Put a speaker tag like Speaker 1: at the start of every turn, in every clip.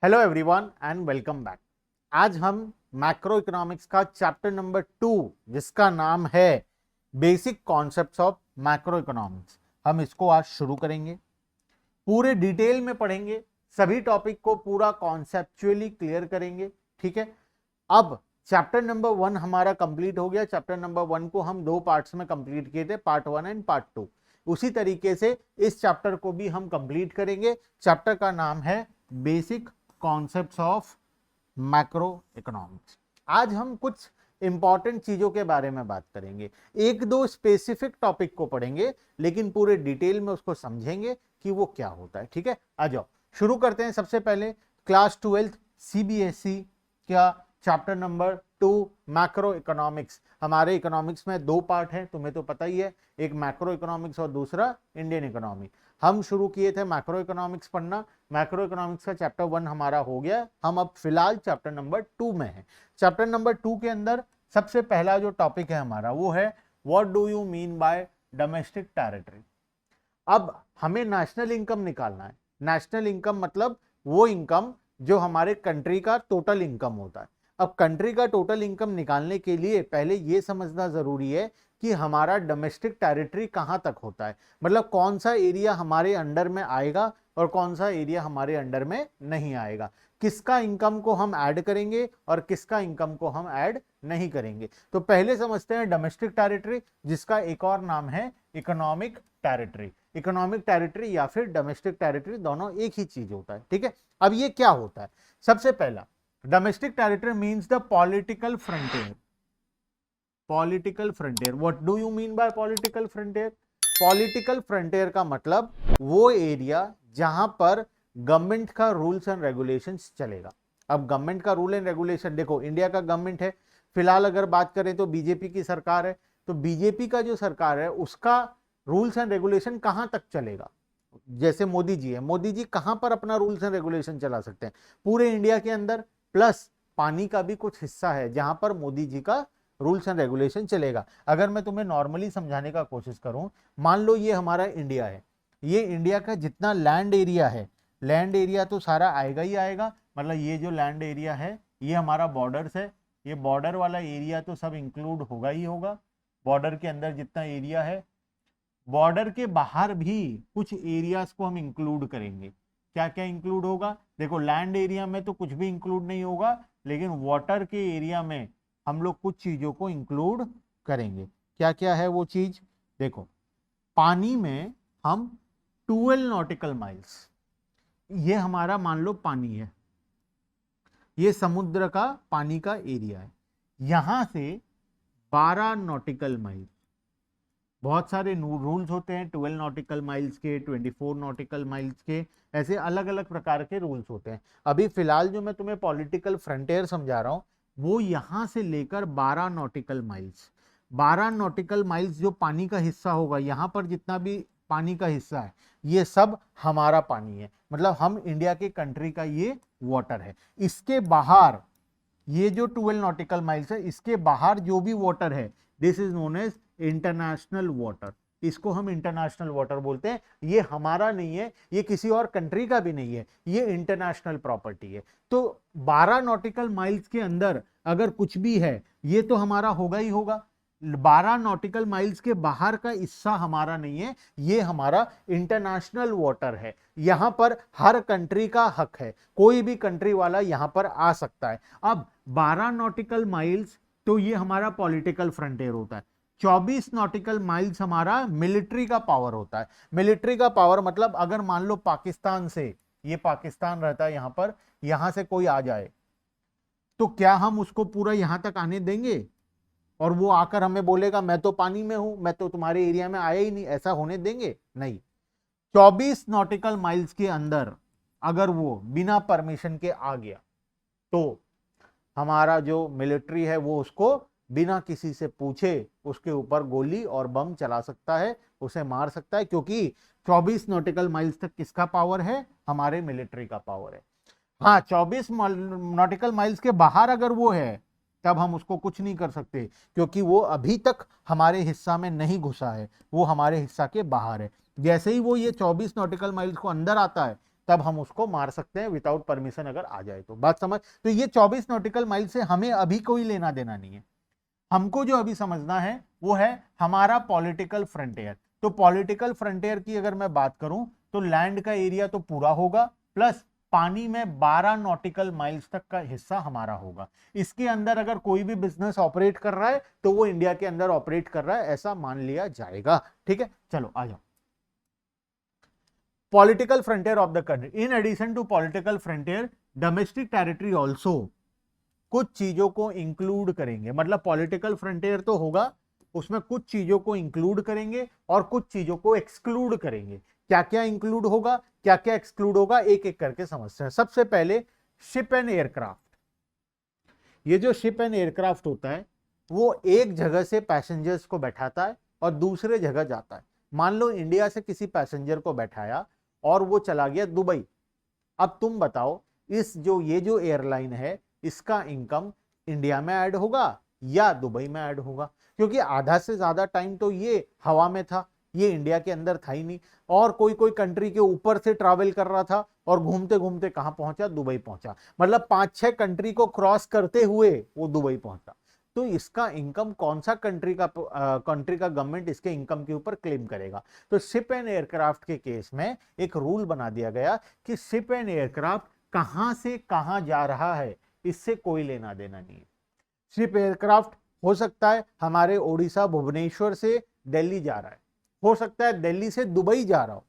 Speaker 1: Hello everyone and welcome back. आज हम macro economics का चैप्टर नंबर 2 जिसका नाम है basic concepts of macro economics, हम इसको आज शुरू करेंगे। पूरे डिटेल में पढ़ेंगे, सभी टॉपिक को पूरा कॉन्सेप्चुअली क्लियर करेंगे। ठीक है, अब चैप्टर नंबर 1 हमारा कंप्लीट हो गया। चैप्टर नंबर 1 को हम दो पार्ट्स में कंप्लीट किए थे, पार्ट 1 एंड पार्ट 2। उसी तरीके से इस चैप्टर को भी हम कंप्लीट करेंगे। चैप्टर का नाम है basic concepts of macro economics. आज हम कुछ इंपॉर्टेंट चीजों के बारे में बात करेंगे, एक दो स्पेसिफिक टॉपिक को पढ़ेंगे, लेकिन पूरे डिटेल में उसको समझेंगे कि वो क्या होता है। ठीक है, आ जाओ शुरू करते हैं। सबसे पहले क्लास 12 सीबीएसई का चैप्टर नंबर 2 मैक्रो इकोनॉमिक्स। हमारे इकोनॉमिक्स में दो पार्ट है, तुम्हें तो पता ही है, एक मैक्रो इकोनॉमिक्स और दूसरा इंडियन इकोनॉमी। हम शुरू किए थे मैक्रो इकोनॉमिक्स पढ़ना। मैक्रो इकोनॉमिक्स का चैप्टर 1 हमारा हो गया, हम अब फिलहाल चैप्टर नंबर 2 में है। चैप्टर नंबर 2 के अंदर सबसे पहला जो टॉपिक है हमारा वो है what do you mean by domestic territory. अब हमें नेशनल इनकम निकालना है। नेशनल इनकम मतलब वो इनकम जो हमारे कंट्री का टोटल इनकम होता है। अब कंट्री का टोटल इनकम निकालने के लिए पहले ये समझना जरूरी है कि हमारा डोमेस्टिक टेरिटरी कहां तक होता है, मतलब कौन सा एरिया हमारे अंडर में आएगा और कौन सा एरिया हमारे अंडर में नहीं आएगा, किसका इनकम को हम ऐड करेंगे और किसका इनकम को हम ऐड नहीं करेंगे। तो पहले समझते हैं डोमेस्टिक टेरिटरी, जिसका एक और नाम है इकोनॉमिक टेरिटरी। इकोनॉमिक टेरिटरी या फिर डोमेस्टिक टेरिटरी दोनों एक ही चीज होता है। ठीक है, अब ये क्या होता है? सबसे पहला, domestic territory means the political frontier. Political frontier, what do you mean by political frontier? Political frontier का मतलब वो एरिया जहां पर गवर्नमेंट का रूल्स एंड रेगुलेशंस चलेगा। अब गवर्नमेंट का रूल एंड रेगुलेशन, देखो इंडिया का गवर्नमेंट है, फिलहाल अगर बात करें तो बीजेपी की सरकार है, तो बीजेपी का जो सरकार है उसका रूल्स एंड रेगुलेशन कहां तक चलेगा? जैसे मोदी जी है, मोदी जी कहां पर अपना रूल्स एंड रेगुलेशन चला सकते हैं? पूरे इंडिया के अंदर, प्लस पानी का भी कुछ हिस्सा है जहां पर मोदी जी का रूल्स एंड रेगुलेशन चलेगा। अगर मैं तुम्हें नॉर्मली समझाने का कोशिश करूं, मान लो ये हमारा इंडिया है, ये इंडिया का जितना लैंड एरिया है, लैंड एरिया तो सारा आएगा ही आएगा, मतलब ये जो लैंड एरिया है ये हमारा बॉर्डर्स है, ये बॉर्डर वाला एरिया तो सब इंक्लूड होगा ही होगा। बॉर्डर के अंदर जितना एरिया है, बॉर्डर के बाहर भी कुछ एरियाज को हम इंक्लूड करेंगे। क्या क्या इंक्लूड होगा? देखो लैंड एरिया में तो कुछ भी इंक्लूड नहीं होगा, लेकिन वाटर के एरिया में हम लोग कुछ चीजों को इंक्लूड करेंगे। क्या क्या है वो चीज? देखो, पानी में हम 12 नॉटिकल माइल्स, ये हमारा मान लो पानी है, ये समुद्र का पानी का एरिया है, यहां से 12 नॉटिकल माइल, बहुत सारे रूल्स होते हैं, 12 नॉटिकल माइल्स के, 24 नॉटिकल माइल्स के, ऐसे अलग अलग प्रकार के रूल्स होते हैं। अभी फिलहाल जो मैं तुम्हें पॉलिटिकल फ्रंटियर समझा रहा हूं वो यहां से लेकर 12 नॉटिकल माइल्स, 12 नॉटिकल माइल्स जो पानी का हिस्सा होगा, यहां पर जितना भी पानी का हिस्सा है ये सब हमारा पानी है, मतलब हम इंडिया के कंट्री का ये वाटर है। इसके बाहर ये जो 12 नॉटिकल माइल्स है, इसके बाहर जो भी वाटर है, this is known as international water. इसको हम इंटरनेशनल वाटर बोलते हैं। ये हमारा नहीं है, ये किसी और कंट्री का भी नहीं है, ये इंटरनेशनल प्रॉपर्टी है। तो 12 नॉटिकल माइल्स के अंदर अगर कुछ भी है ये तो हमारा होगा ही होगा। 12 नॉटिकल माइल्स के बाहर का हिस्सा हमारा नहीं है, ये हमारा इंटरनेशनल वाटर है। यहां पर हर कंट्री का हक है, कोई भी कंट्री वाला यहां पर आ सकता है। अब 12 नॉटिकल माइल्स तो ये हमारा पॉलिटिकल फ्रंटियर होता है। 24 नॉटिकल माइल्स हमारा मिलिट्री का पावर होता है। मिलिट्री का पावर मतलब अगर मान लो पाकिस्तान से, ये पाकिस्तान रहता है यहां पर, यहां से कोई आ जाए तो क्या हम उसको पूरा यहां तक आने देंगे और वो आकर हमें बोलेगा मैं तो पानी में हूं, मैं तो तुम्हारे एरिया में आया ही नहीं? ऐसा होने देंगे? नहीं। 24 नॉटिकल माइल्स के अंदर अगर वो बिना परमिशन के आ गया तो हमारा जो मिलिट्री है वो उसको बिना किसी से पूछे उसके ऊपर गोली और बम चला सकता है, उसे मार सकता है, क्योंकि 24 नॉटिकल माइल्स तक किसका पावर है? हमारे मिलिट्री का पावर है। हाँ, 24 नॉटिकल माइल्स के बाहर अगर वो है तब हम उसको कुछ नहीं कर सकते, क्योंकि वो अभी तक हमारे हिस्सा में नहीं घुसा है, वो हमारे हिस्सा के बाहर है। जैसे ही वो ये 24 नॉटिकल माइल्स को अंदर आता है तब हम उसको मार सकते हैं विदाउट परमिशन अगर आ जाए तो। बात समझ? तो ये 24 नॉटिकल माइल से हमें अभी कोई लेना देना नहीं है। हमको जो अभी समझना है वो है हमारा पॉलिटिकल फ्रंटियर। तो पॉलिटिकल फ्रंटियर की अगर मैं बात करूं तो लैंड का एरिया तो पूरा होगा, प्लस पानी में 12 नॉटिकल माइल्स तक का हिस्सा हमारा होगा। इसके अंदर अगर कोई भी बिजनेस ऑपरेट कर रहा है तो वो इंडिया के अंदर ऑपरेट कर रहा है, ऐसा मान लिया जाएगा। ठीक है, चलो आ जाओ। Political frontier of the country, in addition to political frontier domestic territory also, कुछ चीजों को इंक्लूड करेंगे। मतलब पॉलिटिकल फ्रंटियर तो होगा, उसमें कुछ चीजों को इंक्लूड करेंगे और कुछ चीजों को एक्सक्लूड करेंगे। क्या क्या इंक्लूड होगा, क्या क्या एक्सक्लूड होगा, एक एक करके समझते हैं। सबसे पहले शिप एंड एयरक्राफ्ट। ये जो शिप एंड एयरक्राफ्ट होता है वो एक जगह से पैसेंजर्स को बैठाता है और दूसरे जगह जाता है। मान लो इंडिया से किसी पैसेंजर को बैठाया और वो चला गया दुबई। अब तुम बताओ इस ये जो एयरलाइन है इसका इनकम इंडिया में ऐड होगा या दुबई में ऐड होगा? क्योंकि आधा से ज्यादा टाइम तो ये हवा में था, ये इंडिया के अंदर था ही नहीं। और कोई कोई कंट्री के ऊपर से ट्रैवल कर रहा था और घूमते घूमते कहां पहुंचा? दुबई पहुंचा। मतलब 5-6 कंट्री को क्रॉस करते हुए वो दुबई पहुंचा। तो इसका इनकम कौन सा कंट्री का गवर्नमेंट इसके इनकम के ऊपर क्लेम करेगा? तो शिप एंड एयरक्राफ्ट के केस में एक रूल बना दिया गया कि शिप एंड एयरक्राफ्ट कहां से कहां जा रहा है इससे कोई लेना देना नहीं है। शिप एयरक्राफ्ट हो सकता है हमारे ओडिशा भुवनेश्वर से दिल्ली जा रहा है, हो सकता है दिल्ली से दुबई जा रहा हो।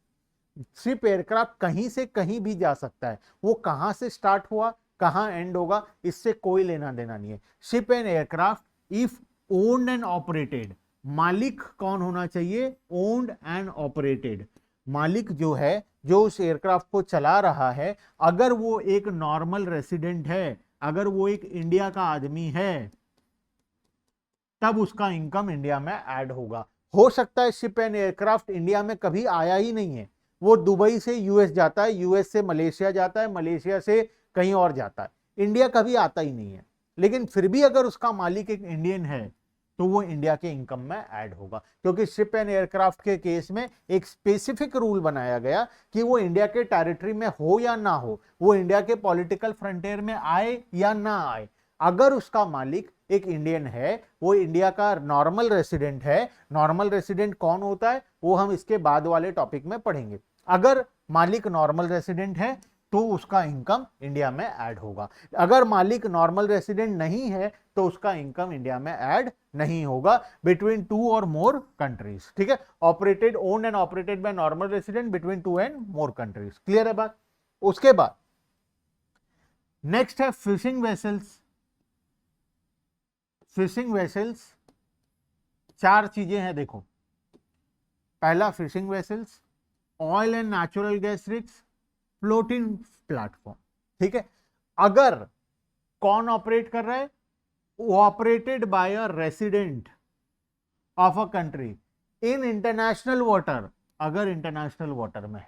Speaker 1: शिप एयरक्राफ्ट कहीं से कहीं भी जा सकता है, वो कहां से स्टार्ट हुआ कहां एंड होगा इससे कोई लेना देना नहीं है। Ship and aircraft if owned and operated, मालिक कौन होना चाहिए? Owned and operated. मालिक जो है, जो उस एयरक्राफ्ट को चला रहा है, अगर वो एक नॉर्मल रेसिडेंट है, अगर वो एक इंडिया का आदमी है, तब उसका इनकम इंडिया में ऐड होगा। हो सकता है शिप एंड एयरक्राफ्ट इंडिया में कभी आया ही नहीं है, वो दुबई से यूएस जाता है, यूएस से मलेशिया जाता है, मलेशिया से कहीं और जाता है, इंडिया कभी आता ही नहीं है। लेकिन फिर भी अगर उसका मालिक एक इंडियन है तो वो इंडिया के इनकम में ऐड होगा। क्योंकि शिप एंड एयरक्राफ्ट के केस में एक स्पेसिफिक रूल बनाया गया कि वो इंडिया के टेरिटरी में हो या ना हो, वो इंडिया के पॉलिटिकल फ्रंटियर में आए या ना आए, अगर उसका मालिक एक इंडियन है, वो इंडिया का नॉर्मल रेसिडेंट है। नॉर्मल रेसिडेंट कौन होता है वो हम इसके बाद वाले टॉपिक में पढ़ेंगे। अगर मालिक नॉर्मल रेसिडेंट है तो उसका इनकम इंडिया में ऐड होगा। अगर मालिक नॉर्मल रेसिडेंट नहीं है तो उसका इनकम इंडिया में ऐड नहीं होगा बिटवीन 2 और मोर कंट्रीज। ठीक है, operated, owned and operated by normal resident between 2 and more countries. Clear है बात? उसके बाद नेक्स्ट है फिशिंग वेसल्स। फिशिंग वेसल्स 4 चीजें हैं, देखो। पहला fishing vessels, oil and natural gas rigs, floating platform. ठीक है, अगर कौन ऑपरेट कर रहा है? Operated by a resident of a country in international water. अगर इंटरनेशनल वाटर में है,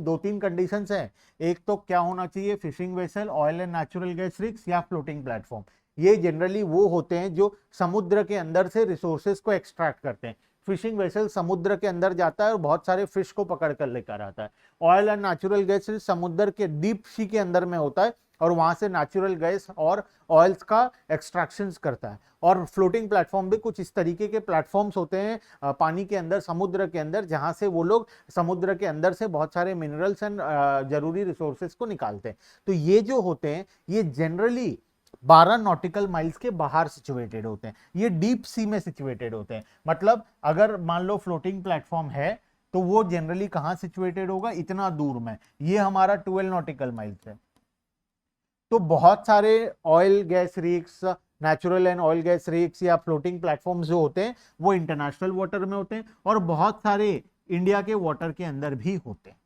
Speaker 1: 2-3 कंडीशंस हैं। एक तो क्या होना चाहिए? Fishing vessel, oil and natural gas rigs या फ्लोटिंग प्लेटफॉर्म। ये जनरली वो होते हैं जो समुद्र के अंदर से रिसोर्सेज को एक्सट्रैक्ट करते हैं। फिशिंग वेसल समुद्र के अंदर जाता है और बहुत सारे फिश को पकड़ कर लेकर आता है। ऑयल एंड नेचुरल गैस समुद्र के डीप सी के अंदर में होता है और वहां से नेचुरल गैस और ऑयल्स का एक्सट्रैक्शन करता है। और फ्लोटिंग प्लेटफॉर्म भी कुछ इस तरीके के प्लेटफॉर्म्स होते हैं पानी के अंदर, समुद्र के अंदर, जहां से वो लोग समुद्र के अंदर से बहुत सारे मिनरल्स एंड जरूरी रिसोर्सेज को निकालते हैं। तो ये जो होते हैं ये जनरली 12 नॉटिकल माइल्स के बाहर सिचुएटेड होते हैं, ये डीप सी में सिचुएटेड होते हैं। मतलब अगर मान लो फ्लोटिंग प्लेटफॉर्म है तो वो जनरली कहां सिचुएटेड होगा? इतना दूर में। ये हमारा 12 नॉटिकल माइल्स है। तो बहुत सारे oil gas rigs, natural and oil gas rigs या फ्लोटिंग प्लेटफॉर्म्स जो होते हैं वो इंटरनेशनल वाटर में होते हैं और बहुत सारे इंडिया के वाटर के अंदर भी होते हैं।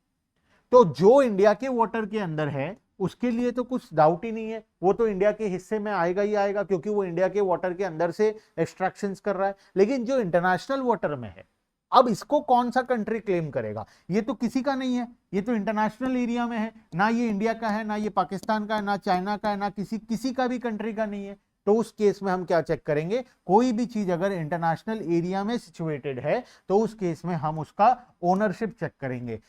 Speaker 1: तो जो इंडिया के वाटर के अंदर है उसके लिए तो कुछ डाउट ही नहीं है, वो तो इंडिया के हिस्से में आएगा ही आएगा, क्योंकि वो इंडिया के वाटर के अंदर से एक्सट्रैक्शंस कर रहा है। लेकिन जो इंटरनेशनल वाटर में है, अब इसको कौन सा कंट्री क्लेम करेगा? ये तो किसी का नहीं है, ये तो इंटरनेशनल एरिया में है, ना ये इंडिया का है, ना ये पाकिस्तान का है, ना चाइना का है, ना किसी का भी कंट्री का नहीं है। तो उस केस में हम क्या चेक करेंगे? कोई भी चीज अगर इंटरनेशनल एरिया में सिचुएटेड है तो उस केस में हम उसका ओनरशिप चेक करेंगे।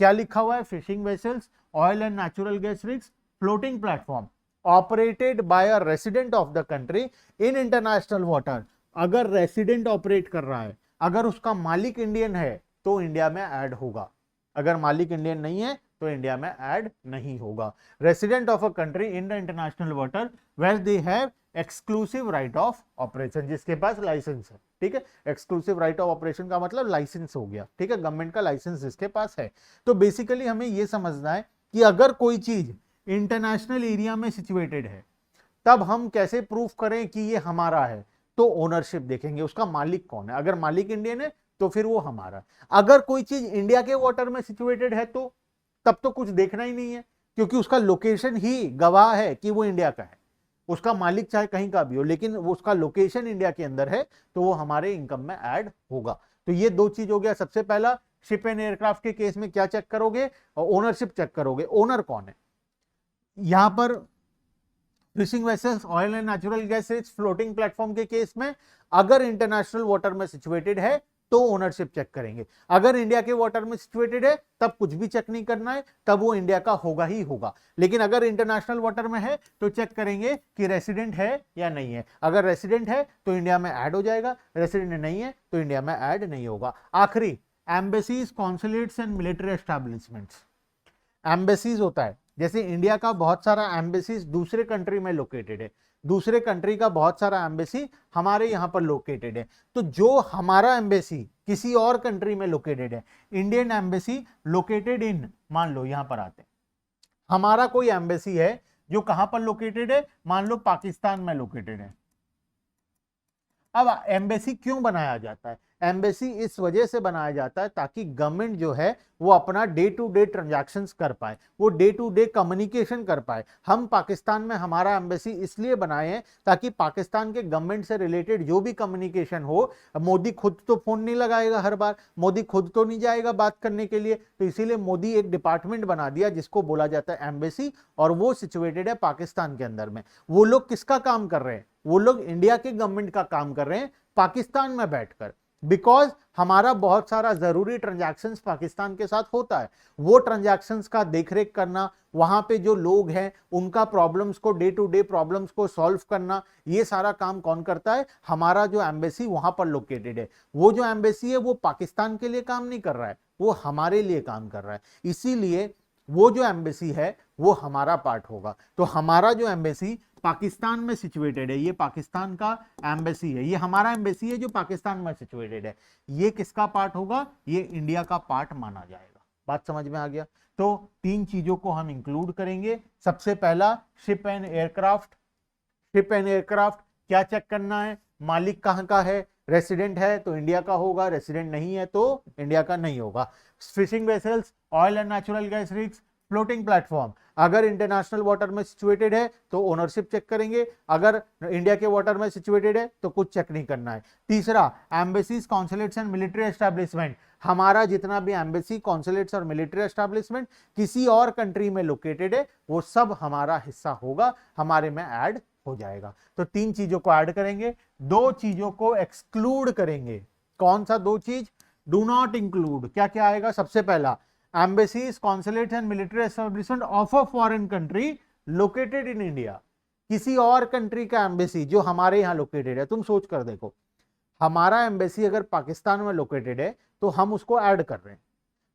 Speaker 1: क्या लिखा हुआ है, fishing vessels, oil and natural gas rigs, floating platform operated by a resident of the country in international water. अगर रेसिडेंट ऑपरेट कर रहा है, अगर उसका मालिक इंडियन है तो इंडिया में ऐड होगा, अगर मालिक इंडियन नहीं है तो इंडिया में ऐड नहीं होगा। Resident of a country in the international water where they have exclusive right of operation, जिसके पास लाइसेंस है, ठीक है। एक्सक्लूसिव राइट ऑफ ऑपरेशन का मतलब लाइसेंस हो गया, ठीक है, गवर्नमेंट का लाइसेंस जिसके पास है। तो बेसिकली हमें यह समझना है कि अगर कोई चीज इंटरनेशनल एरिया में सिचुएटेड है तब हम कैसे प्रूफ करें कि ये हमारा है, तो ओनरशिप देखेंगे, उसका मालिक कौन है। अगर मालिक इंडियन है तो फिर वो हमारा। अगर कोई चीज इंडिया के वाटर में सिचुएटेड है तो तब तो कुछ देखना ही नहीं है, क्योंकि उसका लोकेशन ही गवाह है कि वो इंडिया का है। उसका मालिक चाहे कहीं का भी हो, लेकिन वो उसका लोकेशन इंडिया के अंदर है तो वो हमारे इनकम में ऐड होगा। तो ये दो चीज हो गया। सबसे पहला, शिप एंड एयरक्राफ्ट के केस में क्या चेक करोगे, ओनरशिप चेक करोगे, ओनर कौन है। यहां पर fishing vessels, oil and natural gas rich, floating platform के केस में अगर इंटरनेशनल वाटर में सिचुएटेड है तो ओनरशिप चेक करेंगे। अगर इंडिया के वाटर में सिचुएटेड है तब कुछ भी चेक नहीं करना है, तब वो इंडिया का होगा ही होगा। लेकिन अगर इंटरनेशनल वाटर में है तो चेक करेंगे कि रेसिडेंट है या नहीं है। अगर रेसिडेंट है तो इंडिया में ऐड हो जाएगा, रेसिडेंट नहीं है तो इंडिया में ऐड नहीं होगा। आखिरी, embassies, consulates and military establishments. Embassies होता है, जैसे इंडिया का बहुत सारा एम्बेसीज दूसरे कंट्री में लोकेटेड है, दूसरे कंट्री का बहुत सारा एम्बेसी हमारे यहां पर लोकेटेड है। तो जो हमारा एम्बेसी किसी और कंट्री में लोकेटेड है, इंडियन एम्बेसी लोकेटेड इन, मान लो यहां पर आते हैं, हमारा कोई एम्बेसी है जो कहां पर लोकेटेड है, मान लो पाकिस्तान में लोकेटेड है। अब एम्बेसी क्यों बनाया जाता है, एम्बेसी इस वजह से बनाया जाता है ताकि गवर्नमेंट जो है वो अपना डे टू डे ट्रांजैक्शंस कर पाए, वो डे टू डे कम्युनिकेशन कर पाए। हम पाकिस्तान में हमारा एम्बेसी इसलिए बनाए हैं ताकि पाकिस्तान के गवर्नमेंट से रिलेटेड जो भी कम्युनिकेशन हो, मोदी खुद तो फोन नहीं लगाएगा हर बार, मोदी खुद तो नहीं जाएगा बात करने के लिए, तो इसीलिए मोदी एक डिपार्टमेंट बना दिया जिसको बोला जाता है एम्बेसी, और वो सिचुएटेड है पाकिस्तान के अंदर में। वो लोग किसका काम कर रहे हैं, वो लोग इंडिया के गवर्नमेंट का काम कर रहे हैं पाकिस्तान में बैठकर, बिकॉज हमारा बहुत सारा जरूरी ट्रांजैक्शंस पाकिस्तान के साथ होता है। वो ट्रांजैक्शंस का देखरेख करना, वहां पे जो लोग हैं उनका प्रॉब्लम्स को, डे टू डे प्रॉब्लम्स को सॉल्व करना, ये सारा काम कौन करता है, हमारा जो एम्बेसी वहां पर लोकेटेड है। वो जो एम्बेसी है वो पाकिस्तान के लिए काम नहीं कर रहा है, वो हमारे लिए काम कर रहा है, इसीलिए वो जो एम्बेसी है वो हमारा पार्ट होगा। तो हमारा जो एम्बेसी पाकिस्तान में सिचुएटेड है, ये पाकिस्तान का एम्बेसी है, ये हमारा एम्बेसी है जो पाकिस्तान में सिचुएटेड है, ये किसका पार्ट होगा, ये इंडिया का पार्ट माना जाएगा। बात समझ में आ गया। तो तीन चीजों को हम इंक्लूड करेंगे। सबसे पहला, ship and aircraft. Ship and aircraft क्या चेक करना है, मालिक कहां का है, रेसिडेंट है तो इंडिया का होगा, रेसिडेंट नहीं है तो इंडिया का नहीं होगा। Fishing vessels, oil and natural gas rigs, floating platform, अगर इंटरनेशनल वाटर में सिचुएटेड है तो ओनरशिप चेक करेंगे, अगर इंडिया के वाटर में सिचुएटेड है तो कुछ चेक नहीं करना है। तीसरा, embassies, consulates and military establishment, हमारा जितना भी एम्बेसी, कॉन्सुलेट्स और मिलिट्री एस्टैब्लिशमेंट किसी और कंट्री में लोकेटेड है वो सब हमारा हिस्सा होगा, हमारे में ऐड हो जाएगा। तो तीन चीजों को ऐड करेंगे, दो चीजों को एक्सक्लूड करेंगे। कौन सा दो चीज, डू नॉट इंक्लूड, क्या क्या आएगा, सबसे पहला, embassies, consulates and military establishment of a foreign country located in India, किसी और कंट्री का एम्बेसी जो हमारे यहां लोकेटेड है। तुम सोच कर देखो, हमारा एम्बेसी अगर पाकिस्तान में लोकेटेड है तो हम उसको ऐड कर रहे हैं,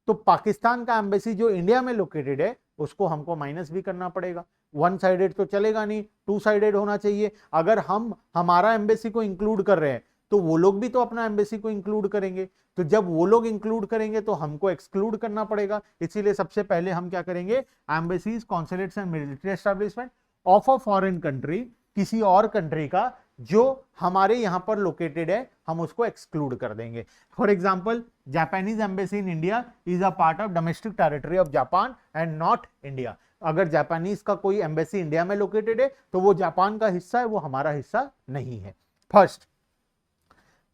Speaker 1: तो पाकिस्तान का एम्बेसी जो इंडिया में लोकेटेड है उसको हमको माइनस भी करना पड़ेगा। वन साइडेड तो चलेगा नहीं, टू साइडेड होना चाहिए। अगर हम हमारा एम्बेसी को इंक्लूड कर रहे हैं तो वो लोग भी तो अपना एम्बेसी को इंक्लूड करेंगे, तो जब वो लोग इंक्लूड करेंगे तो हमको एक्सक्लूड करना पड़ेगा। इसीलिए सबसे पहले हम क्या करेंगे, embassies, consulates and military establishment of a foreign country, किसी और कंट्री का जो हमारे यहां पर लोकेटेड है हम उसको एक्सक्लूड कर देंगे। For example, Japanese embassy in India is a part of domestic territory of Japan and not India. अगर जापानीज का कोई एम्बेसी इंडिया में लोकेटेड है तो वो जापान का हिस्सा है, वो हमारा हिस्सा नहीं है। फर्स्ट।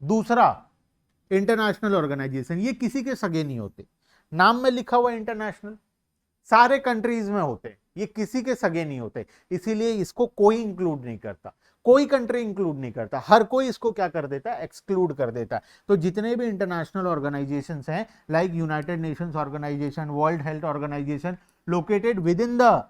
Speaker 1: दूसरा, इंटरनेशनल ऑर्गेनाइजेशन, ये किसी के सगे नहीं होते, नाम में लिखा हुआ इंटरनेशनल, सारे कंट्रीज में होते, ये किसी के सगे नहीं होते, इसीलिए इसको कोई इंक्लूड नहीं करता, कोई कंट्री इंक्लूड नहीं करता, हर कोई इसको क्या कर देता है, एक्सक्लूड कर देता है। तो जितने भी इंटरनेशनल ऑर्गेनाइजेशंस हैं like United Nations Organisation, World Health Organisation, located within the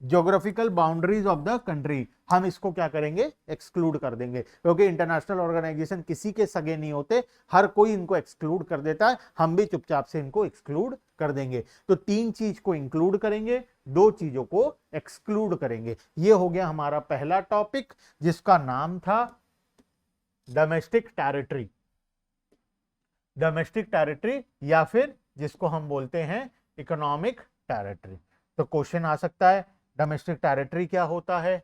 Speaker 1: geographical boundaries of the country, हम इसको क्या करेंगे, एक्सक्लूड कर देंगे, क्योंकि इंटरनेशनल ऑर्गेनाइजेशन किसी के सगे नहीं होते, हर कोई इनको एक्सक्लूड कर देता है, हम भी चुपचाप से इनको एक्सक्लूड कर देंगे। तो 3 चीज को इंक्लूड करेंगे, 2 चीजों को एक्सक्लूड करेंगे। ये हो गया हमारा पहला टॉपिक, जिसका नाम था डोमेस्टिक टेरिटरी। डोमेस्टिक टेरिटरी या फिर जिसको हम बोलते हैं इकोनॉमिक टेरिटरी। तो क्वेश्चन आ सकता है डोमेस्टिक टेरिटरी क्या होता है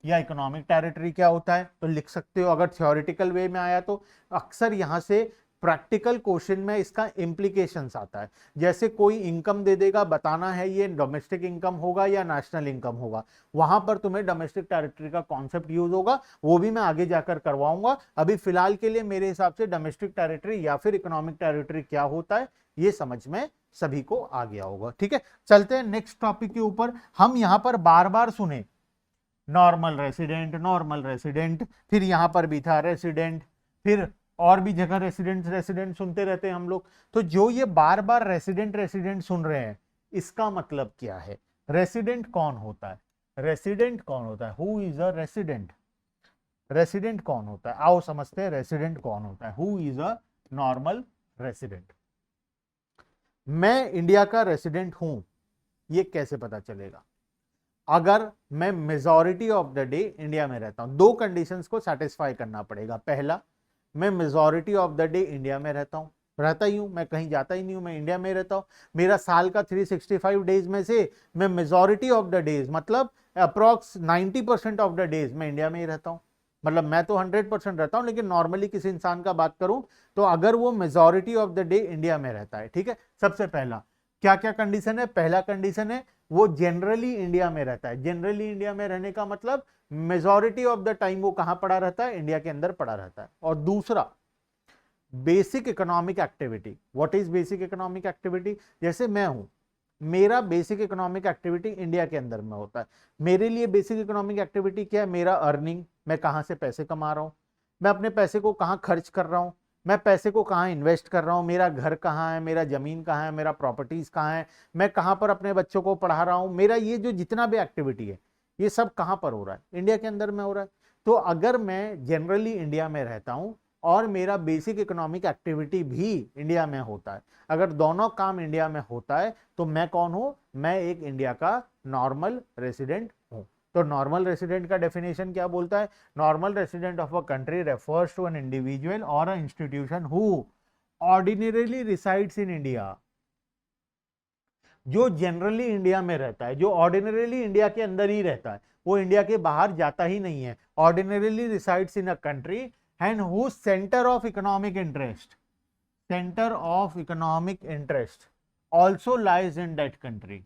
Speaker 1: या इकोनॉमिक टेरिटरी क्या होता है, तो लिख सकते हो। अगर थ्योरेटिकल वे में आया तो अक्सर यहां से प्रैक्टिकल क्वेश्चन में इसका इम्प्लीकेशंस आता है। जैसे कोई इनकम दे देगा, बताना है ये डोमेस्टिक इनकम होगा या नेशनल इनकम होगा, वहां पर तुम्हें डोमेस्टिक टेरिटरी का कॉन्सेप्ट यूज होगा, वो भी मैं आगे जाकर करवाऊंगा। अभी फिलहाल के लिए मेरे हिसाब से डोमेस्टिक टेरिटरी या फिर इकोनॉमिक टेरिटरी क्या होता है ये समझ में सभी को आ गया होगा। ठीक है, चलते हैं नेक्स्ट टॉपिक के ऊपर। हम यहां पर बार बार सुने नॉर्मल रेसिडेंट, नॉर्मल रेसिडेंट, फिर यहां पर भी था रेसिडेंट, फिर और भी जगह रेसिडेंट रेसिडेंट सुनते रहते हैं हम लोग। तो जो ये बार बार रेसिडेंट रेसिडेंट सुन रहे हैं, इसका मतलब क्या है? रेसिडेंट कौन होता है? रेसिडेंट कौन होता है? Who is a resident? Resident कौन होता है? आओ समझते हैं रेसिडेंट कौन होता है। Who is a normal resident? मैं इंडिया का रेसिडेंट हूं, ये कैसे पता चलेगा? अगर मैं majority of the day India में रहता हूं, 2 कंडीशंस को सेटिस्फाई करना पड़ेगा। पहला, मैं majority of the day India में रहता हूं, रहता ही हूं, मैं कहीं जाता ही नहीं हूं, मैं इंडिया में रहता हूं। मेरा साल का 365 डेज में से मैं मेजॉरिटी ऑफ द डेज मतलब अप्रॉक्स 90% ऑफ द डेज मैं इंडिया में ही रहता हूं। मतलब मैं तो 100% रहता हूं, लेकिन नॉर्मली किसी इंसान का बात करूं तो अगर वो majority of the day India में रहता है, ठीक है। सबसे पहला क्या क्या कंडीशन है? पहला कंडीशन है वो जनरली इंडिया में रहता है। जनरली इंडिया में रहने का मतलब मेजॉरिटी ऑफ द टाइम वो कहां पड़ा रहता है? इंडिया के अंदर पड़ा रहता है। और दूसरा, basic economic activity. What is basic economic activity? जैसे मैं हूं, मेरा बेसिक इकोनॉमिक एक्टिविटी इंडिया के अंदर में होता है। मेरे लिए बेसिक इकोनॉमिक एक्टिविटी क्या है? मेरा अर्निंग, मैं कहां से पैसे कमा रहा हूं, मैं अपने पैसे को कहां खर्च कर रहा हूं, मैं पैसे को कहां इन्वेस्ट कर रहा हूं, मेरा घर कहां है, मेरा जमीन कहां है, मेरा प्रॉपर्टीज कहां है, मैं कहां पर अपने बच्चों को पढ़ा रहा हूं, मेरा ये जो जितना भी एक्टिविटी है ये सब कहां पर हो रहा है? इंडिया के अंदर में हो रहा है। तो अगर मैं जनरली इंडिया में रहता हूं और मेरा बेसिक इकोनॉमिक एक्टिविटी भी इंडिया में होता है, अगर दोनों काम इंडिया में होता है तो मैं कौन हूं? मैं एक इंडिया का नॉर्मल रेसिडेंट हूं। तो नॉर्मल रेसिडेंट का डेफिनेशन क्या बोलता है? Normal resident of a country refers to an individual or a institution who ordinarily resides in India. जो जनरली इंडिया में रहता है, जो ऑर्डिनरीली इंडिया के अंदर ही रहता है, वो इंडिया के बाहर जाता ही नहीं है, ordinarily resides in a country and who centre of economic interest, centre of economic interest also lies in that country.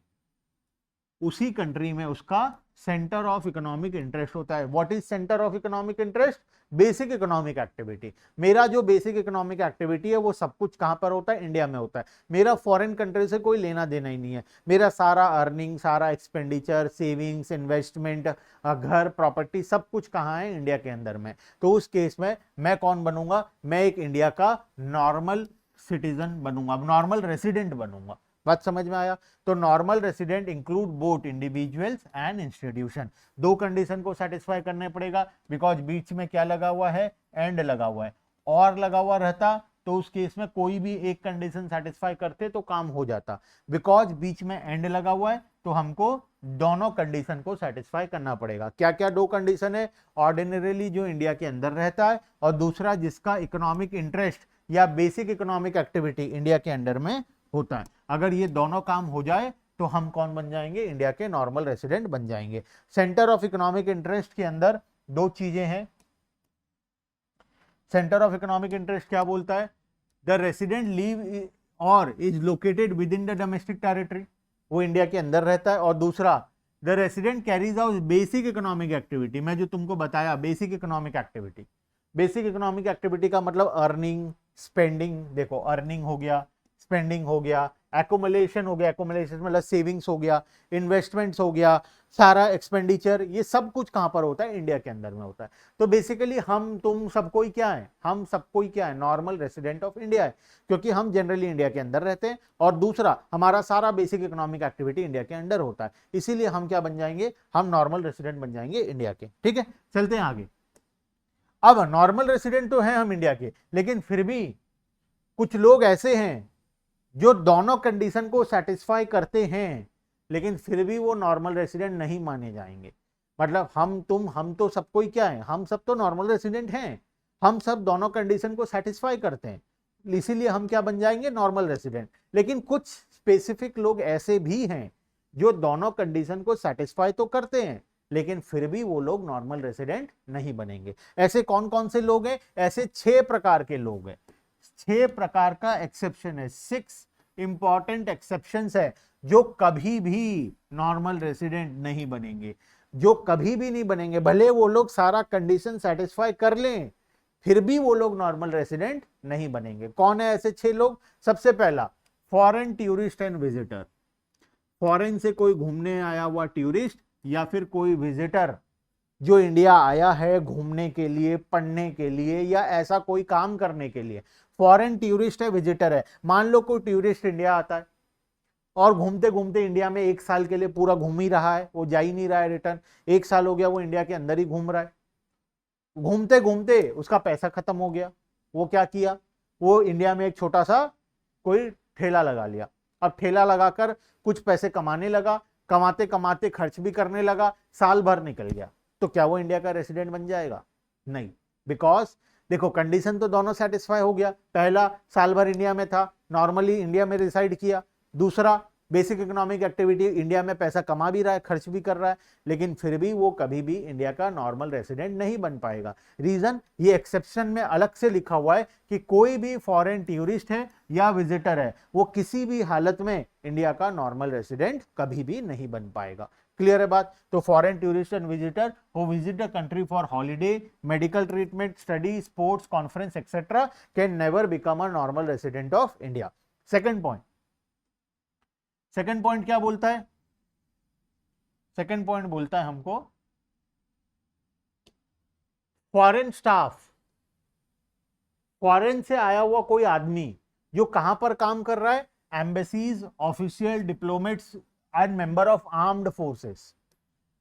Speaker 1: उसी कंट्री में उसका सेंटर ऑफ इकोनॉमिक इंटरेस्ट होता है। What is centre of economic interest? Basic economic activity. मेरा जो basic economic activity है वो सब कुछ कहां पर होता है? इंडिया में होता है। मेरा फॉरेन कंट्री से कोई लेना देना ही नहीं है। मेरा सारा अर्निंग, सारा एक्सपेंडिचर, सेविंग्स, इन्वेस्टमेंट, घर, प्रॉपर्टी, सब कुछ कहां है? इंडिया के अंदर में। तो उस केस में मैं कौन बनूंगा? मैं एक इंडिया का नॉर्मल सिटीजन बनूंगा, नॉर्मल रेसिडेंट बनूंगा। बात समझ में आया? तो normal resident include both individuals and institution. 2 condition को सेटिस्फाई करने पड़ेगा, बिकॉज बीच में क्या लगा हुआ है? एंड लगा हुआ है। और लगा हुआ रहता तो उस केस में कोई भी एक कंडीशन सेटिस्फाई करते तो काम हो जाता। बिकॉज बीच में एंड लगा हुआ है तो हमको दोनों कंडीशन को सेटिस्फाई करना पड़ेगा। क्या क्या 2 कंडीशन है? ऑर्डिनरीली जो इंडिया के अंदर रहता है, और दूसरा जिसका इकोनॉमिक इंटरेस्ट या बेसिक इकोनॉमिक एक्टिविटी इंडिया के अंडर में होता है। अगर ये दोनों काम हो जाए तो हम कौन बन जाएंगे? इंडिया के नॉर्मल रेसिडेंट बन जाएंगे। सेंटर ऑफ इकोनॉमिक इंटरेस्ट के अंदर 2 चीजें हैं। सेंटर ऑफ इकोनॉमिक इंटरेस्ट क्या बोलता है? द रेसिडेंट लिव और is located within the domestic territory, वो इंडिया के अंदर रहता है। और दूसरा, the resident carries out basic economic activity. मैं जो तुमको बताया basic economic activity, basic economic activity का मतलब अर्निंग, स्पेंडिंग। देखो अर्निंग हो गया, स्पेंडिंग हो गया, एकोमुलेशन हो गया, एकोमुलेशन मतलब सेविंग्स हो गया, इन्वेस्टमेंट्स हो गया, सारा एक्सपेंडिचर, ये सब कुछ कहां पर होता है? इंडिया के अंदर में होता है। तो बेसिकली हम तुम सबको ही क्या है, हम सबको ही क्या है, नॉर्मल रेसिडेंट ऑफ इंडिया है, क्योंकि हम जनरली इंडिया के अंदर रहते हैं, और दूसरा हमारा सारा बेसिक इकोनॉमिक एक्टिविटी इंडिया के अंदर होता है, इसीलिए हम क्या बन जाएंगे, हम नॉर्मल रेसिडेंट बन जाएंगे इंडिया के। ठीक है, चलते हैं आगे। अब नॉर्मल रेसिडेंट तो हैं हम इंडिया के, लेकिन फिर भी कुछ लोग ऐसे हैं जो दोनों कंडीशन को सेटिस्फाई करते हैं, लेकिन फिर भी वो नॉर्मल रेसिडेंट नहीं माने जाएंगे। मतलब हम तो सबको ही क्या है, हम सब तो नॉर्मल रेसिडेंट हैं, हम सब दोनों कंडीशन को सेटिस्फाई करते हैं, इसीलिए हम क्या बन जाएंगे, नॉर्मल रेसिडेंट। लेकिन कुछ स्पेसिफिक लोग ऐसे भी हैं जो दोनों कंडीशन को सेटिस्फाई तो करते हैं, लेकिन फिर भी वो लोग नॉर्मल रेसिडेंट नहीं बनेंगे। ऐसे कौन कौन से लोग हैं? ऐसे 6 प्रकार के लोग हैं, 6 प्रकार का एक्सेप्शन है, 6 इंपॉर्टेंट एक्सेप्शंस है जो कभी भी नॉर्मल रेसिडेंट नहीं बनेंगे, जो कभी भी नहीं बनेंगे, भले वो लोग सारा कंडीशन सेटिस्फाई कर लें, फिर भी वो लोग नॉर्मल रेसिडेंट नहीं बनेंगे। कौन है ऐसे 6 लोग? सबसे पहला, foreign tourist and visitor. Foreign से कोई घूमने आया हुआ टूरिस्ट या फिर कोई विजिटर जो इंडिया आया है घूमने के लिए, पढ़ने के लिए, या ऐसा कोई काम करने के लिए, फॉरेन टूरिस्ट है, विजिटर है। मान लो कोई टूरिस्ट इंडिया आता है और घूमते घूमते इंडिया में 1 साल के लिए पूरा घूम ही रहा है, वो जा ही नहीं रहा है रिटर्न, 1 साल हो गया वो इंडिया के अंदर ही घूम रहा है। घूमते घूमते उसका पैसा खत्म हो गया, वो क्या किया, वो इंडिया में एक छोटा सा कोई ठेला लगा लिया। अब ठेला लगाकर कुछ पैसे कमाने लगा, कमाते कमाते खर्च भी करने लगा, साल भर निकल गया, तो क्या वो इंडिया का रेसिडेंट बन जाएगा? नहीं, बिकॉज देखो कंडीशन तो दोनों सेटिस्फाई हो गया। पहला, साल भर इंडिया में था, नॉर्मली इंडिया में रिसाइड किया। दूसरा, बेसिक इकोनॉमिक एक्टिविटी, इंडिया में पैसा कमा भी रहा है, खर्च भी कर रहा है, लेकिन फिर भी वो कभी भी इंडिया का नॉर्मल रेसिडेंट नहीं बन पाएगा। रीजन, ये एक्सेप्शन में अलग से लिखा हुआ है कि कोई भी फॉरेन टूरिस्ट है या विजिटर है, वो किसी भी हालत में इंडिया का नॉर्मल रेसिडेंट कभी भी नहीं बन पाएगा। क्लियर है बात? तो foreign tourist and visitor who visit the country for holiday, medical treatment, study, sports, conference etcetera can never become a normal resident of India. Second point, second point क्या बोलता है? सेकंड पॉइंट बोलता है हमको foreign staff, foreign से आया हुआ कोई आदमी जो कहां पर काम कर रहा है, embassies, official, diplomats and member of armed forces.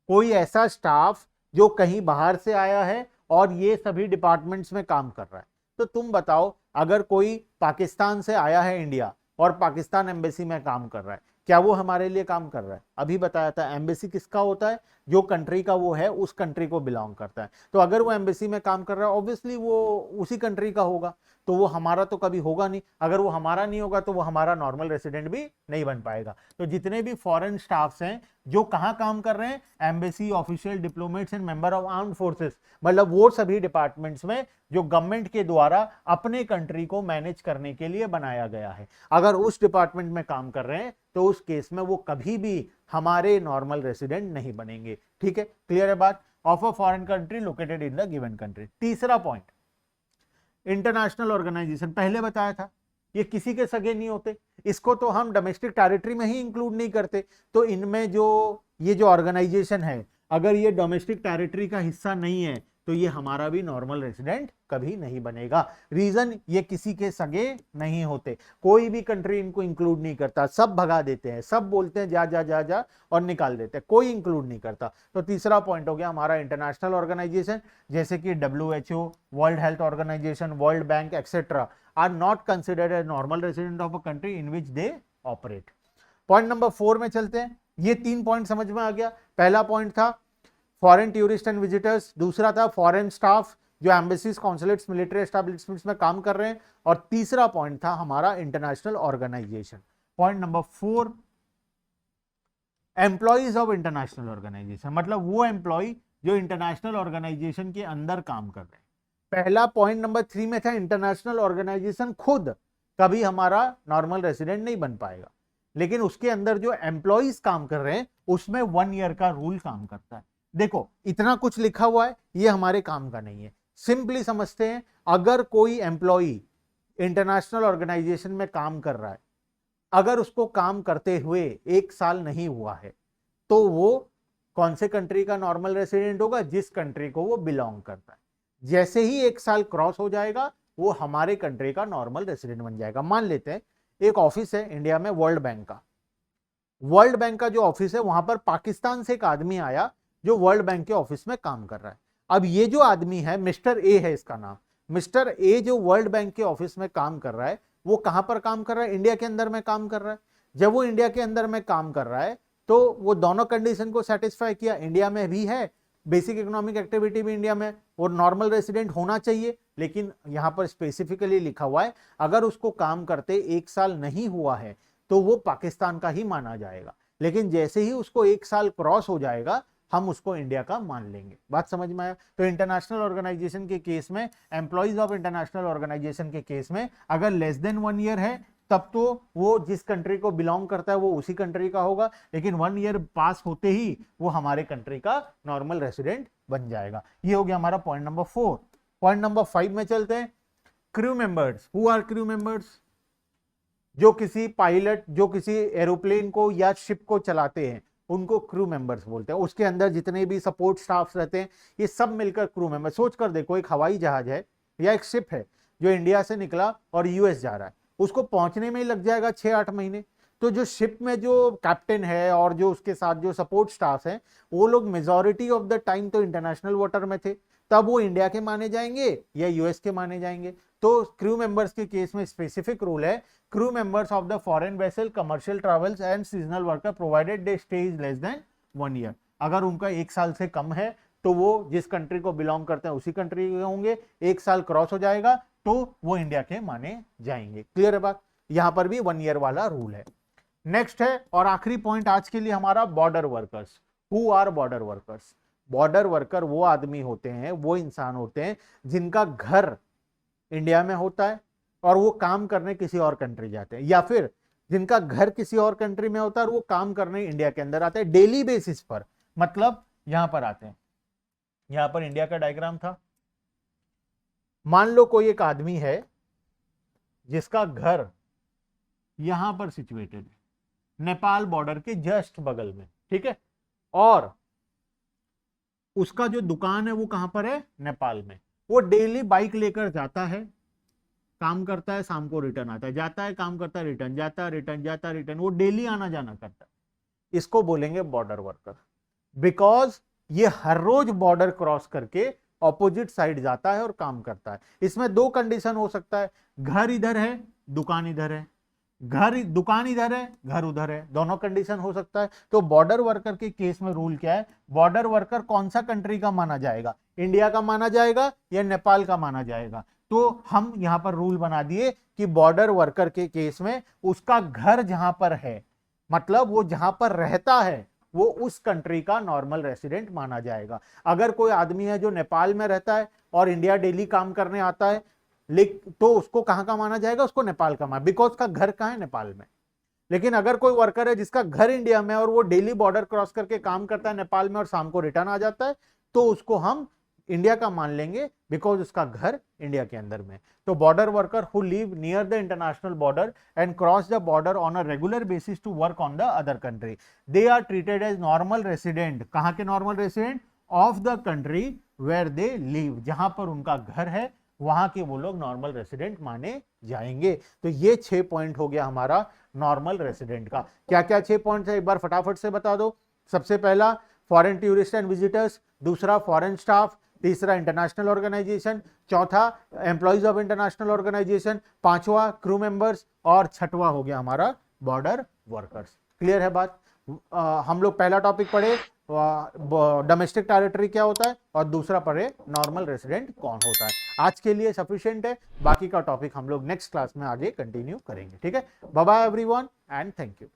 Speaker 1: कोई ऐसा स्टाफ जो कहीं बाहर से आया है और ये सभी डिपार्टमेंट्स में काम कर रहा है। तो तुम बताओ, अगर कोई पाकिस्तान से आया है इंडिया और पाकिस्तान एम्बेसी में काम कर रहा है, क्या वो हमारे लिए काम कर रहा है? अभी बताया था एम्बेसी किसका होता है, जो कंट्री का वो है उस कंट्री को बिलोंग करता है। तो अगर वो एम्बेसी में काम कर रहा है, ऑब्वियसली वो उसी कंट्री का होगा, तो वो हमारा तो कभी होगा नहीं। अगर वो हमारा नहीं होगा तो वो हमारा नॉर्मल रेसिडेंट भी नहीं बन पाएगा। तो जितने भी फॉरेन स्टाफ्स हैं जो कहां काम कर रहे हैं, embassy, official, diplomats and member of armed forces, मतलब वो सभी डिपार्टमेंट्स में जो गवर्नमेंट के द्वारा अपने कंट्री को मैनेज करने के लिए बनाया गया है, अगर उस डिपार्टमेंट में काम कर रहे हैं तो उस केस में वो कभी भी हमारे नॉर्मल रेसिडेंट नहीं बनेंगे। ठीक है, क्लियर है बात? Of a foreign country located in the given country. तीसरा पॉइंट, इंटरनेशनल ऑर्गेनाइजेशन। पहले बताया था ये किसी के सगे नहीं होते, इसको तो हम डोमेस्टिक टेरिटरी में ही इंक्लूड नहीं करते। तो इनमें जो ये जो ऑर्गेनाइजेशन है, अगर ये डोमेस्टिक टेरिटरी का हिस्सा नहीं है तो ये हमारा भी नॉर्मल रेसिडेंट कभी नहीं बनेगा। रीजन, ये किसी के सगे नहीं होते, कोई भी कंट्री इनको इंक्लूड नहीं करता, सब भगा देते हैं, सब बोलते हैं जा जा जा जा और निकाल देते हैं, कोई इंक्लूड नहीं करता। तो तीसरा पॉइंट हो गया हमारा इंटरनेशनल ऑर्गेनाइजेशन, जैसे कि WHO, World Health Organisation, World Bank etcetera are not considered as normal resident of a country in which they operate. Point number 4 में चलते हैं। ये 3 पॉइंट समझ में आ गया। पहला पॉइंट था फॉरेन टूरिस्ट एंड विजिटर्स, दूसरा था फॉरेन स्टाफ जो एम्बेसीज, कॉन्सुलेट्स, मिलिट्री एस्टेब्लिशमेंट्स में काम कर रहे हैं, और तीसरा पॉइंट था हमारा international organisation. Point number 4, employees of international organisation, मतलब वो एम्प्लॉय जो इंटरनेशनल ऑर्गेनाइजेशन के अंदर काम कर रहे हैं। पहला पॉइंट नंबर 3 में था इंटरनेशनल ऑर्गेनाइजेशन खुद कभी हमारा नॉर्मल रेसिडेंट नहीं बन पाएगा, लेकिन उसके अंदर जो एम्प्लॉइज काम कर रहे हैं उसमें 1 ईयर का रूल काम करता है। देखो इतना कुछ लिखा हुआ है, ये हमारे काम का नहीं है। सिंपली समझते हैं, अगर कोई एम्प्लॉई इंटरनेशनल ऑर्गेनाइजेशन में काम कर रहा है अगर उसको काम करते हुए 1 साल नहीं हुआ है तो वो कौन से कंट्री का नॉर्मल रेसिडेंट होगा? जिस कंट्री को वो बिलोंग करता है। जैसे ही 1 साल क्रॉस हो जाएगा वो हमारे कंट्री का नॉर्मल रेसिडेंट बन जाएगा। मान लेते हैं एक ऑफिस है इंडिया में वर्ल्ड बैंक का। वर्ल्ड बैंक का जो ऑफिस है वहां पर पाकिस्तान से एक आदमी आया जो वर्ल्ड बैंक के ऑफिस में काम कर रहा है। अब ये जो आदमी है मिस्टर ए है इसका नाम। मिस्टर ए जो वर्ल्ड बैंक के ऑफिस में काम कर रहा है वो कहां पर काम कर रहा है? इंडिया के अंदर में काम कर रहा है। जब वो इंडिया के अंदर में काम कर रहा है तो वो दोनों कंडीशन को सेटिस्फाई किया। इंडिया में भी है, बेसिक इकोनॉमिक एक्टिविटी भी इंडिया में, वो नॉर्मल रेसिडेंट होना चाहिए। लेकिन यहां पर स्पेसिफिकली लिखा हुआ है अगर उसको काम करते 1 साल नहीं हुआ है तो वो पाकिस्तान का ही माना जाएगा। लेकिन जैसे ही उसको 1 साल क्रॉस हो जाएगा हम उसको इंडिया का मान लेंगे। बात समझ में आया? तो इंटरनेशनल ऑर्गेनाइजेशन के केस में, एम्प्लॉइज ऑफ इंटरनेशनल ऑर्गेनाइजेशन के केस में अगर लेस देन 1 ईयर है तब तो वो जिस कंट्री को बिलोंग करता है वो उसी कंट्री का होगा। लेकिन 1 ईयर पास होते ही वो हमारे कंट्री का नॉर्मल रेसिडेंट बन जाएगा। ये हो गया हमारा पॉइंट नंबर 4। पॉइंट नंबर 5 में चलते हैं। Crew members. Who are crew members? जो किसी पायलट, जो किसी एरोप्लेन को या शिप को चलाते हैं उनको क्रू मेंबर्स बोलते हैं। उसके अंदर जितने भी सपोर्ट स्टाफ्स रहते हैं ये सब मिलकर क्रू मेंबर। सोच कर देखो एक हवाई जहाज है या एक शिप है जो इंडिया से निकला और यूएस जा रहा है, उसको पहुंचने में ही लग जाएगा 6-8 महीने। तो जो शिप में जो कैप्टन है और जो उसके साथ जो सपोर्ट स्टाफ हैं वो लोग मेजॉरिटी ऑफ द टाइम तो इंटरनेशनल वाटर में थे, तब वो इंडिया के माने जाएंगे या यूएस के माने जाएंगे? तो क्रू मेंबर्स के केस में स्पेसिफिक रूल है, crew members of the foreign vessel, commercial travels and seasonal worker provided they stay is less than 1 year. अगर उनका 1 साल से कम है तो वो जिस कंट्री को बिलोंग करते हैं उसी कंट्री के होंगे। 1 साल क्रॉस हो जाएगा तो वो इंडिया के माने जाएंगे। क्लियर है बात? यहां पर भी 1 ईयर वाला रूल है। नेक्स्ट है और आखिरी पॉइंट आज के लिए हमारा border workers. Who are border workers? Border worker वो आदमी होते हैं, वो इंसान होते हैं जिनका घर इंडिया में होता है और वो काम करने किसी और कंट्री जाते हैं, या फिर जिनका घर किसी और कंट्री में होता है और वो काम करने इंडिया के अंदर आते हैं डेली बेसिस पर। मतलब यहां पर आते हैं, यहां पर इंडिया का डायग्राम था। मान लो कोई एक आदमी है जिसका घर यहां पर सिचुएटेड है, नेपाल बॉर्डर के जस्ट बगल में, ठीक है, और उसका जो दुकान है वो कहां पर है? नेपाल में। वो डेली बाइक लेकर जाता है, काम करता है, शाम को रिटर्न आता है, जाता है, काम करता है, रिटर्न जाता है, रिटर्न जाता है, रिटर्न, वो डेली आना जाना करता है। इसको बोलेंगे बॉर्डर वर्कर, बिकॉज ये हर रोज बॉर्डर क्रॉस करके ऑपोजिट साइड जाता है और काम करता है। इसमें 2 कंडीशन हो सकता है, घर इधर है, दुकान इधर है, दुकान इधर है, घर उधर है, दोनों कंडीशन हो सकता है। तो बॉर्डर वर्कर के केस में रूल क्या है? बॉर्डर वर्कर कौन सा कंट्री का माना जाएगा? इंडिया का माना जाएगा या नेपाल का माना जाएगा? तो हम यहां पर रूल बना दिए कि बॉर्डर वर्कर के केस में उसका घर जहां पर है, मतलब वो जहां पर रहता है, वो उस कंट्री का नॉर्मल रेसिडेंट माना जाएगा। अगर कोई आदमी है जो नेपाल में रहता है और इंडिया डेली काम करने आता है, तो उसको कहां का माना जाएगा? उसको नेपाल का माना, बिकॉज का घर कहां है? नेपाल में। लेकिन अगर कोई वर्कर है जिसका घर इंडिया में और वो डेली बॉर्डर क्रॉस करके काम करता है नेपाल में और शाम को रिटर्न आ जाता है, तो उसको हम इंडिया का मान लेंगे बिकॉज उसका घर इंडिया के अंदर में। तो border worker who live near the international border and cross the border on a regular basis to work on the other country, they are treated as normal resident. कहां के normal resident? Of the country where they live, जहां पर उनका घर है वहां के वो लोग नॉर्मल रेसिडेंट माने जाएंगे। तो ये 6 पॉइंट हो गया हमारा नॉर्मल रेसिडेंट का। क्या क्या 6 पॉइंट है एक बार फटाफट से बता दो। सबसे पहला फॉरेन टूरिस्ट एंड विजिटर्स, दूसरा फॉरेन स्टाफ, तीसरा इंटरनेशनल ऑर्गेनाइजेशन, चौथा एम्प्लॉइज ऑफ इंटरनेशनल ऑर्गेनाइजेशन, पांचवा क्रू मेंबर्स और छठवा हो गया हमारा बॉर्डर वर्कर्स। क्लियर है बात? हम लोग पहला टॉपिक पढ़े डोमेस्टिक टेरिटरी क्या होता है और दूसरा पढ़े नॉर्मल रेसिडेंट कौन होता है। आज के लिए सफिशिएंट है, बाकी का टॉपिक हम लोग नेक्स्ट क्लास में आगे कंटिन्यू करेंगे। ठीक है, bye bye everyone and thank you.